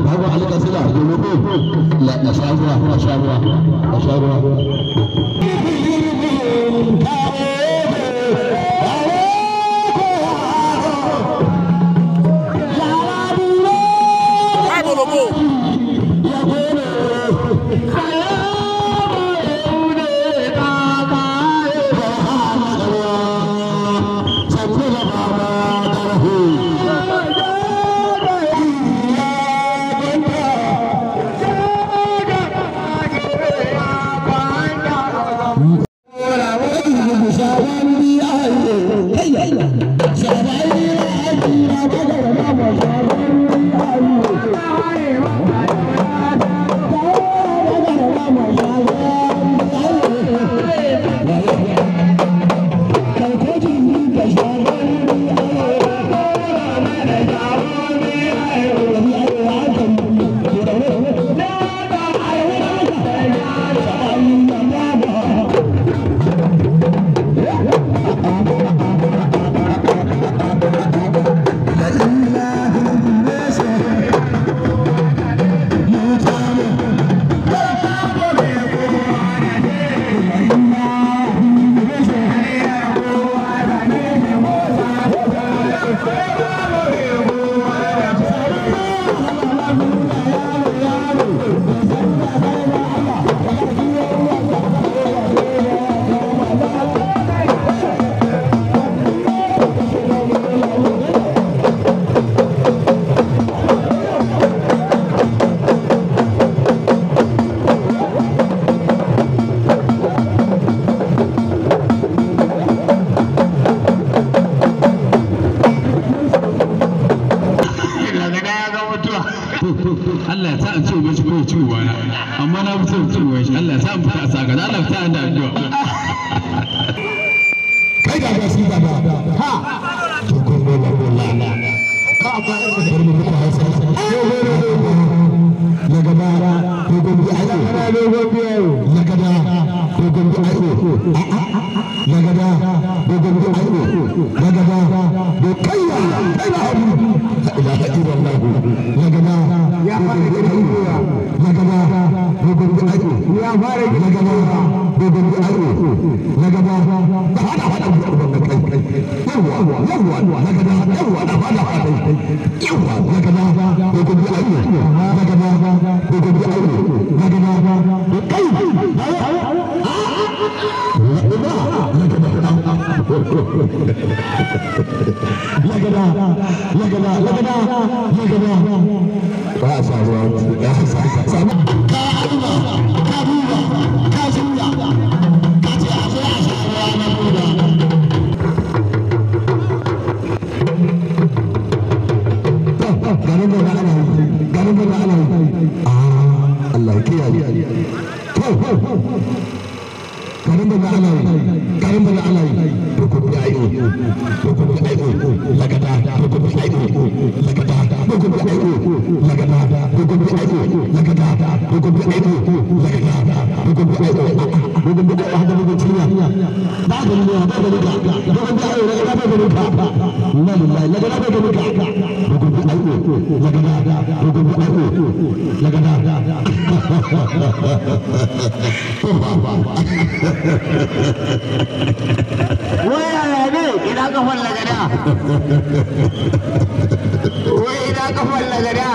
babu alƙasila julubu la sharuwa Allah ya sa an ciwo shi ko ciwo na amma na fi son ciwo shi Allah ya sa an fita a saka da Allah ta da addu'a kai ga gasi da ha to ko bola ka ba irin da mu hausa na gaba ko gobe ayo na gobe ayo na gaba ko gobe ayo na gaba ko gobe ayo na gaba ko kai ya kai ya abu la ilaha illallah na gaba ya fara da na gaba ko gobe ayo ya fara na gaba ko gobe ayo na gaba da hada kai yawa na gaba yawa da hada yawa na gaba ko gobe ayo na gaba ko gobe ayo na gaba kai Allah ya kiyaye karin da ana yi to ko bi ayo lagada to ko bi ayo lagada to ko bi ayo lagada to ko bi ayo lagada to ko bi ayo lagada to ko bi ayo to ko bi hada bi tiya ba da ne ba da ga to ko bi ayo lagada ba da ba inna lillahi lagada ba da ga to ko bi ayo lagada to ko bi ayo lagada waya ne ina kafan lagada wai ina kafan lagada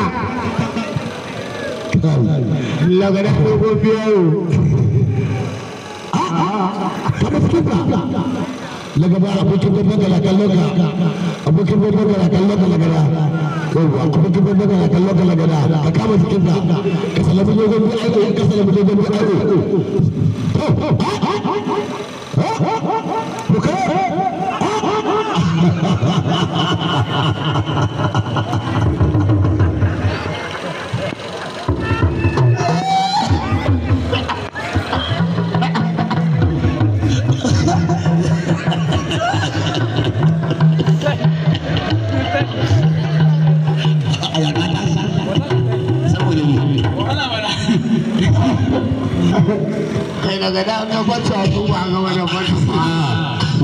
lagada ko biyo lagada abokin babban gala kallon ka abokin babban gala kallon ka lagada abokin babban gala kallon ka lagada ka kama jikin ka ka salamu dogon bi aiko ka salamu dogon bi aiko kai daga da na farce a duba ga wannan farce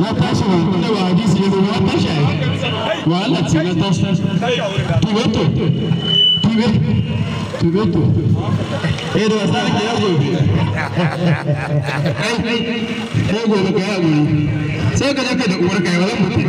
na tashi ne wa hadisi ne na tashi wa Allah ce na tashi to da wasa ake ya gobe ai gobe ka ya gobe sai ka jaka da uwar ka yawan mutum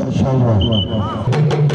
Inshallah.